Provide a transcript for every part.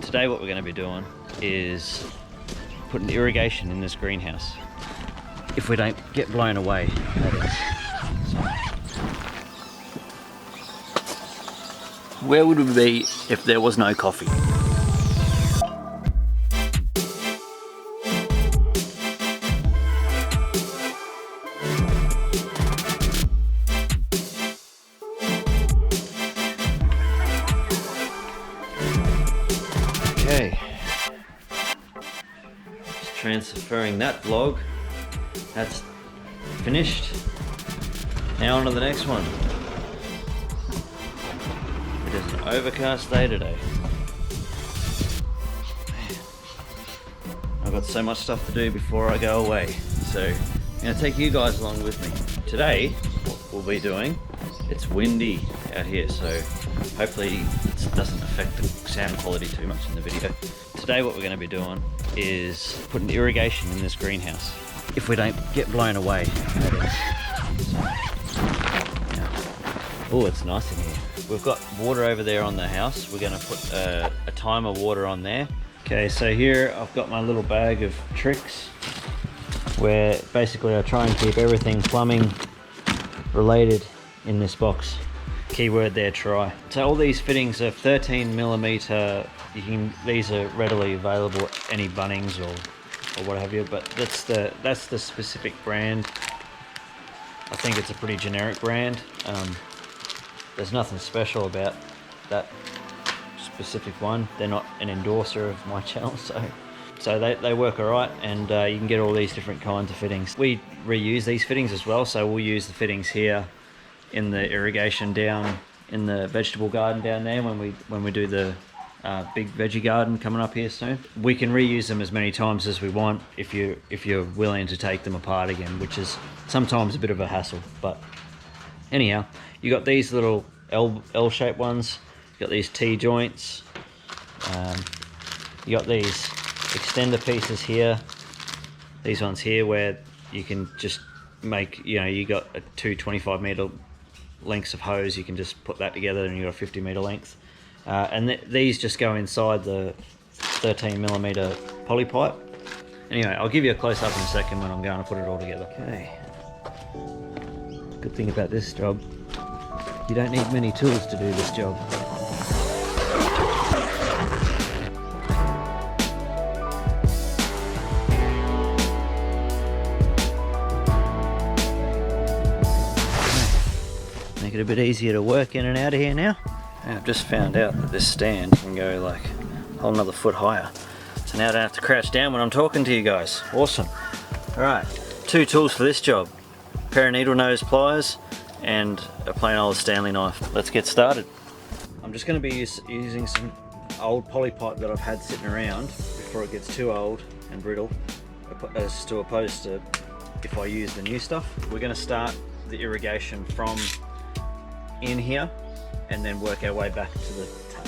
Today what we're going to be doing is putting irrigation in this greenhouse. If we don't get blown away, that is. So, where would we be if there was no coffee? Okay, just transferring that vlog. That's finished. Now on to the next one. It is an overcast day today. I've got so much stuff to do before I go away, so I'm going to take you guys along with me. Today, what we'll be doing, it's windy out here, so hopefully it doesn't affect the sound quality too much in the video. Today what we're going to be doing is putting irrigation in this greenhouse. If we don't get blown away, that is. So, yeah. Oh, it's nice in here. We've got water over there on the house. We're going to put a timer water on there. Okay, so here I've got my little bag of tricks where basically I try and keep everything plumbing related in this box. Keyword there, try. So all these fittings are 13mm. These are readily available at any Bunnings or what have you, but that's the specific brand. I think it's a pretty generic brand. There's nothing special about that specific one. They're not an endorser of my channel, so they work alright, and you can get all these different kinds of fittings. We reuse these fittings as well, so we'll use the fittings here in the irrigation down in the vegetable garden down there when we do the big veggie garden coming up here soon. We can reuse them as many times as we want if you're willing to take them apart again, which is sometimes a bit of a hassle. But anyhow, you got these little L-shaped ones, you got these T joints, you got these extender pieces here, these ones here where you can just make, you got a 25 meter lengths of hose, you can just put that together and you got a 50 meter length. And these just go inside the 13mm poly pipe. Anyway, I'll give you a close up in a second when I'm going to put it all together. Okay. Good thing about this job, you don't need many tools to do this job. Make it a bit easier to work in and out of here now. I've just found out that this stand can go like a whole nother foot higher. So now I don't have to crouch down when I'm talking to you guys. Awesome. Alright, 2 tools for this job. A pair of needle nose pliers and a plain old Stanley knife. Let's get started. I'm just going to be using some old poly pipe that I've had sitting around before it gets too old and brittle, as opposed to if I use the new stuff. We're going to start the irrigation from in here and then work our way back to the tap.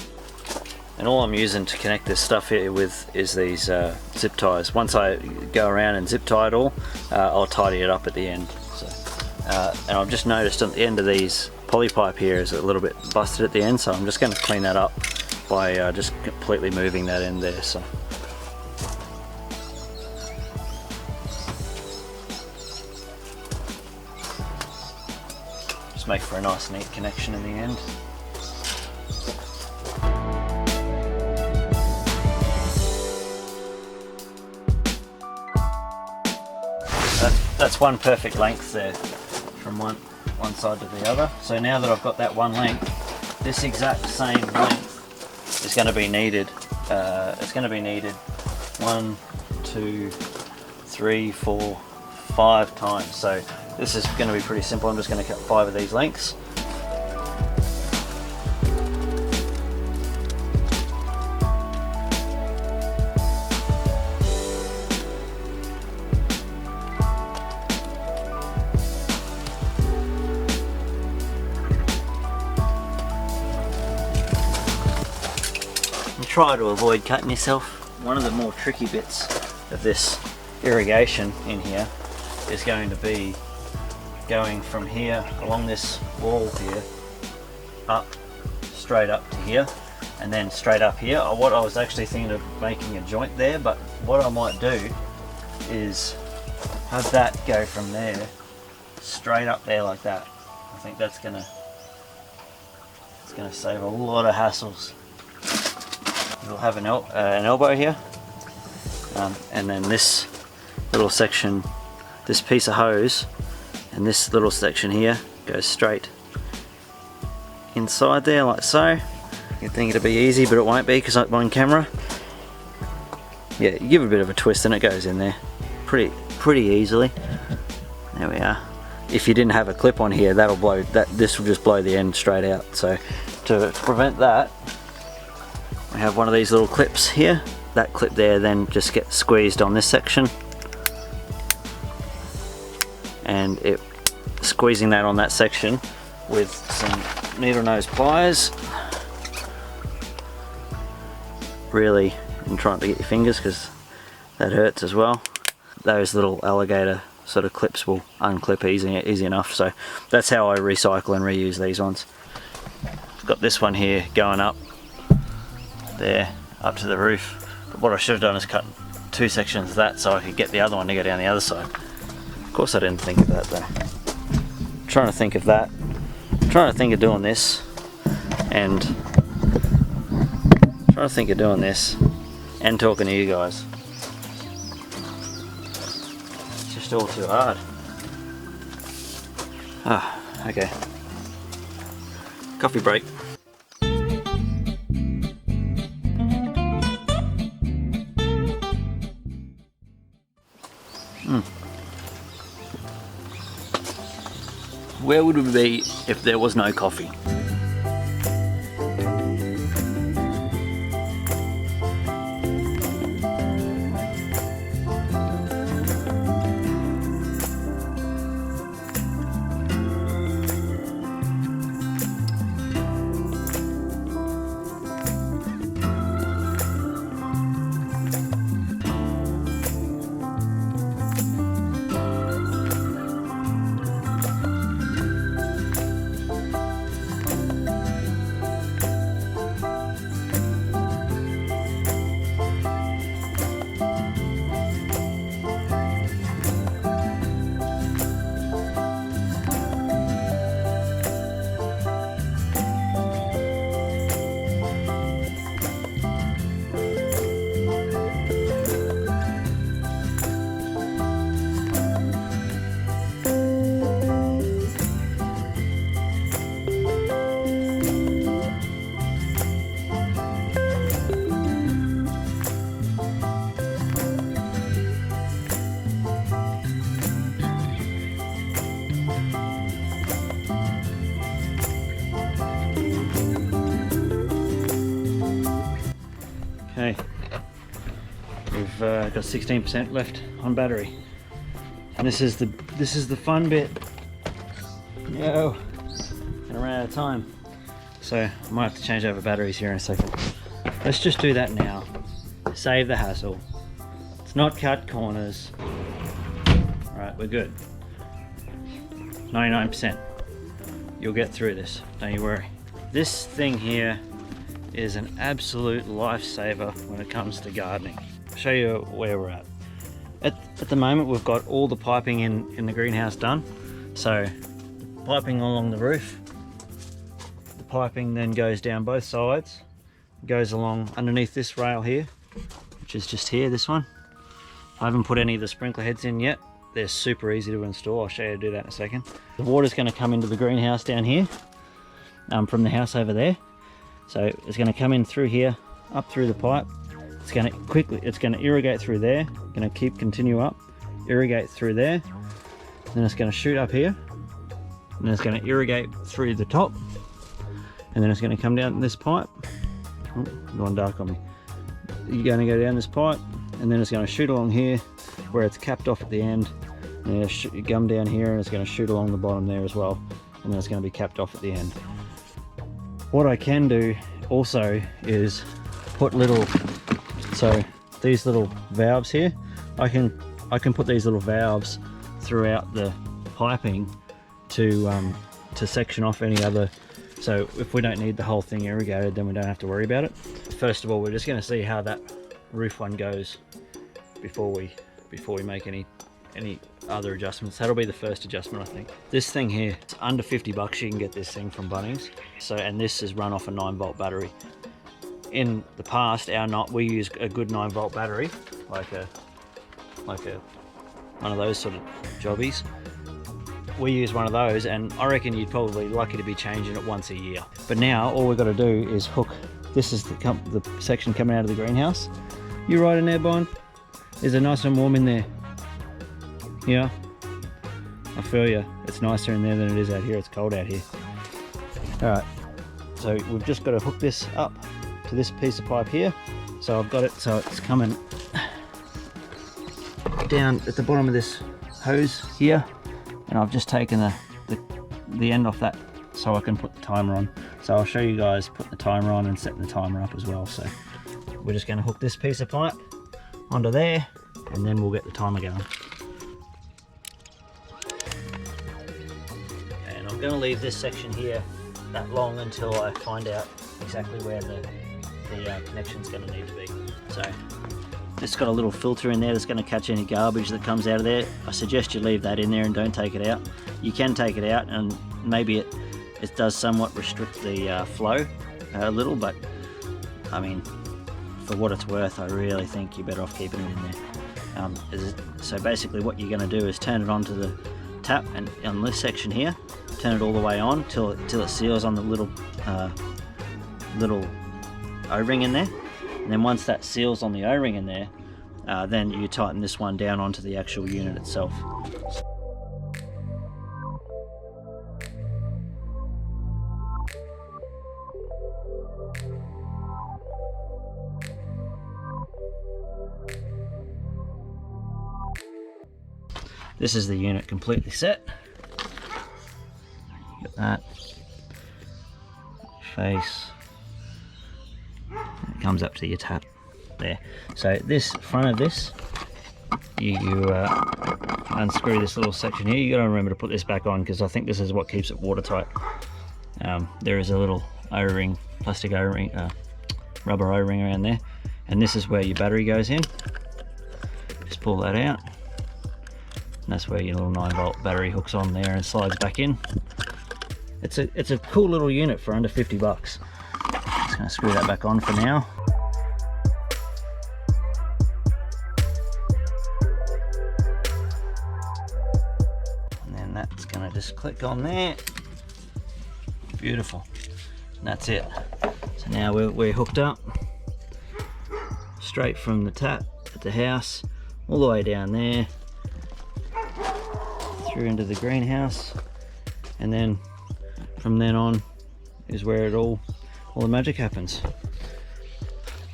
And all I'm using to connect this stuff here with is these zip ties. Once I go around and zip tie it all, I'll tidy it up at the end. So, and I've just noticed at the end of these poly pipe here is a little bit busted at the end, so I'm just going to clean that up by just completely moving that end there. So. Just make for a nice neat connection in the end. That's one perfect length there from one side to the other. So now that I've got that one length, this exact same length is going to be needed. It's going to be needed 1, 2, 3, 4, 5 times. So this is going to be pretty simple. I'm just going to cut 5 of these lengths. Try to avoid cutting yourself. One of the more tricky bits of this irrigation in here is going to be going from here along this wall here up straight up to here, and then straight up here. What I was actually thinking of making a joint there, but what I might do is have that go from there straight up there like that. I think it's gonna save a lot of hassles. We'll have an elbow here, and then this little section, this piece of hose, and this little section here goes straight inside there like so. You'd think it'd be easy, but it won't be because I'm on camera. Yeah, you give it a bit of a twist and it goes in there pretty easily. There we are. If you didn't have a clip on here, this will just blow the end straight out. So to prevent that, we have one of these little clips here. That clip there then just gets squeezed on this section, and squeezing that on that section with some needle nose pliers. Really, and trying to get your fingers because that hurts as well. Those little alligator sort of clips will unclip easy enough. So that's how I recycle and reuse these ones. I've got this one here going up there, up to the roof. But what I should have done is cut 2 sections of that so I could get the other one to go down the other side. Of course I didn't think of that though. I'm trying to think of that. I'm trying to think of doing this, and talking to you guys. It's just all too hard. Okay. Coffee break. Where would we be if there was no coffee? Okay, we've got 16% left on battery, and this is the fun bit. No, gonna run out of time, so I might have to change over batteries here in a second. Let's just do that now. Save the hassle. It's not cut corners. All right, we're good. 99%. You'll get through this. Don't you worry. This thing here is an absolute lifesaver when it comes to gardening. I'll show you where we're at. At the moment we've got all the piping in the greenhouse done. So the piping along the roof, the piping then goes down both sides, goes along underneath this rail here, which is just here, this one. I haven't put any of the sprinkler heads in yet. They're super easy to install. I'll show you how to do that in a second. The water's going to come into the greenhouse down here from the house over there. So it's going to come in through here, up through the pipe. It's going to irrigate through there, going to continue up, irrigate through there, then it's going to shoot up here, and then it's going to irrigate through the top, and then it's going to come down this pipe. Oh, gone dark on me. You're going to go down this pipe, and then it's going to shoot along here, where it's capped off at the end, and it'll come down here, and it's going to shoot along the bottom there as well, and then it's going to be capped off at the end. What I can do also is put these little valves here. I can put these little valves throughout the piping to section off any other So if we don't need the whole thing irrigated, then we don't have to worry about it. First of all, we're just going to see how that roof one goes before we make any other adjustments. That'll be the first adjustment, I think. This thing here, it's under 50 bucks. You can get this thing from Bunnings. So, and this is run off a 9-volt battery. In the past, we use a good 9-volt battery, like one of those sort of jobbies. We use one of those, and I reckon you'd probably be lucky to be changing it once a year. But now all we've got to do is hook. This is the section coming out of the greenhouse. You right in there, Bon? Is it nice and warm in there? Yeah, I feel you. It's nicer in there than it is out here. It's cold out here. All right, so we've just got to hook this up to this piece of pipe here. So I've got it, so it's coming down at the bottom of this hose here, and I've just taken the end off that so I can put the timer on. So I'll show you guys putting the timer on and setting the timer up as well. So we're just going to hook this piece of pipe onto there, and then we'll get the timer going. And I'm going to leave this section here that long until I find out exactly where the connection's going to need to be. So it's got a little filter in there that's going to catch any garbage that comes out of there. I suggest you leave that in there and don't take it out. You can take it out, and maybe it does somewhat restrict the flow a little, but I mean, for what it's worth, I really think you're better off keeping it in there. So basically what you're going to do is turn it onto the tap, and on this section here, turn it all the way on till it seals on the little O-ring in there. And then once that seals on the O-ring in there, then you tighten this one down onto the actual unit itself. This is the unit completely set. Got that. Face. It comes up to your tap there. So this front of this, you unscrew this little section here. You got to remember to put this back on, because I think this is what keeps it watertight. There is a little O-ring, plastic O-ring, rubber O-ring around there, and this is where your battery goes in. Just pull that out, and that's where your little 9-volt battery hooks on there and slides back in. It's a cool little unit for under 50 bucks. Just going to screw that back on for now. And then that's going to just click on there. Beautiful. And that's it. So now we're hooked up straight from the tap at the house all the way down there through into the greenhouse, and then from then on is where all the magic happens.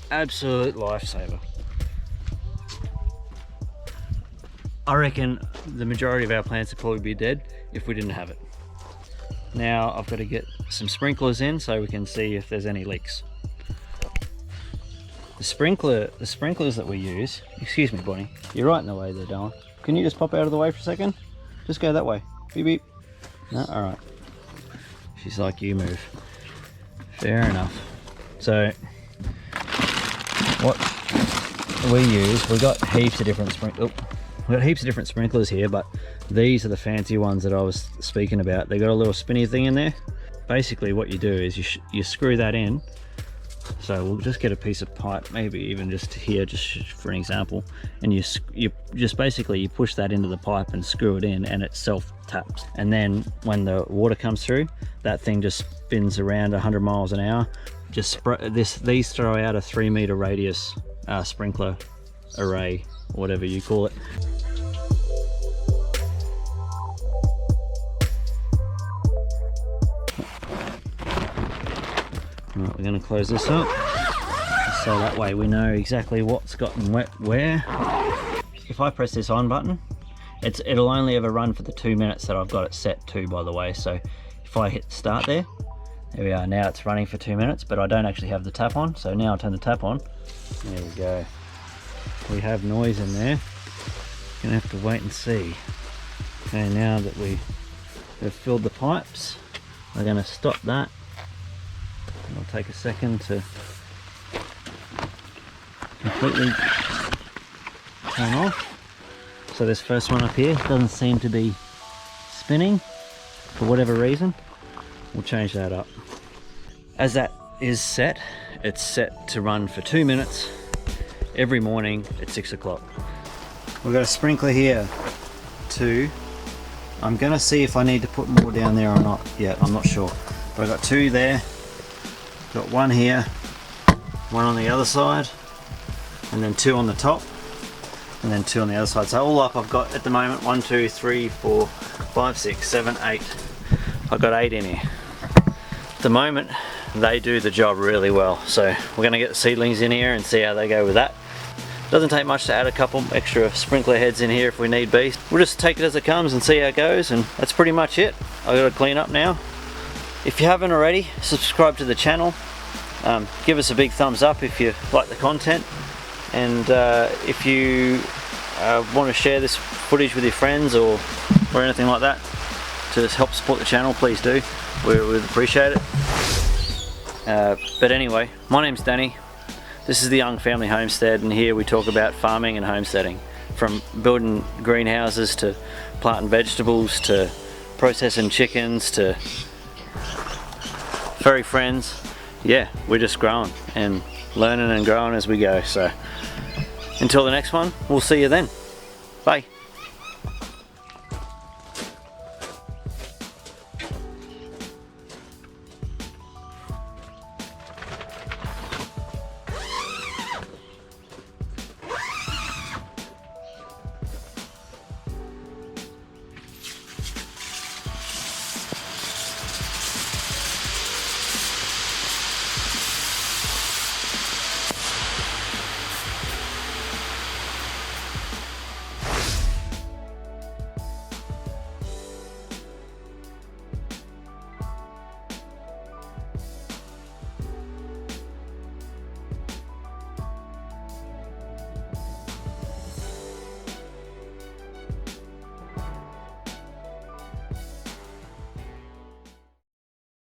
Absolute lifesaver. I reckon the majority of our plants would probably be dead if we didn't have it. Now I've got to get some sprinklers in so we can see if there's any leaks. The sprinklers that we use, excuse me Bonnie, you're right in the way there, darling. Can you just pop out of the way for a second? Just go that way. Beep beep. No, alright. She's like, you move. Fair enough. So what we use, we got heaps of different sprinklers here, but these are the fancy ones that I was speaking about. They got a little spinny thing in there. Basically what you do is you screw that in. So we'll just get a piece of pipe, maybe even just here, just for an example, and you just basically push that into the pipe and screw it in, and it self taps. And then when the water comes through, that thing just spins around 100 miles an hour. Just these throw out a 3-meter radius sprinkler array, or whatever you call it. Right, we're going to close this up so that way we know exactly what's gotten wet where. If I press this on button, it'll only ever run for the 2 minutes that I've got it set to, by the way. So if I hit start there we are. Now it's running for 2 minutes, but I don't actually have the tap on. So now I turn the tap on. There we go. We have noise in there. Gonna have to wait and see. Okay, now that we have filled the pipes, we're going to stop that It'll take a second to completely turn off. So this first one up here doesn't seem to be spinning for whatever reason. We'll change that up. As that is set, it's set to run for 2 minutes every morning at 6 o'clock. We've got a sprinkler here too. I'm gonna see if I need to put more down there or not yet, I'm not sure. But I've got 2 there, got 1 here, 1 on the other side, and then 2 on the top, and then 2 on the other side. So all up I've got at the moment 1, 2, 3, 4, 5, 6, 7, 8. I've got 8 in here. At the moment they do the job really well, so we're going to get the seedlings in here and see how they go with that. Doesn't take much to add a couple extra sprinkler heads in here if we need be. We'll just take it as it comes and see how it goes, and that's pretty much it. I've got to clean up now. If you haven't already, subscribe to the channel. Give us a big thumbs up if you like the content, and if you want to share this footage with your friends or anything like that to help support the channel, please do. We would appreciate it. But anyway, my name's Danny. This is the Young Family Homestead, and here we talk about farming and homesteading, from building greenhouses to planting vegetables to processing chickens to furry friends. Yeah, we're just growing and learning and growing as we go. So until the next one, we'll see you then. Bye.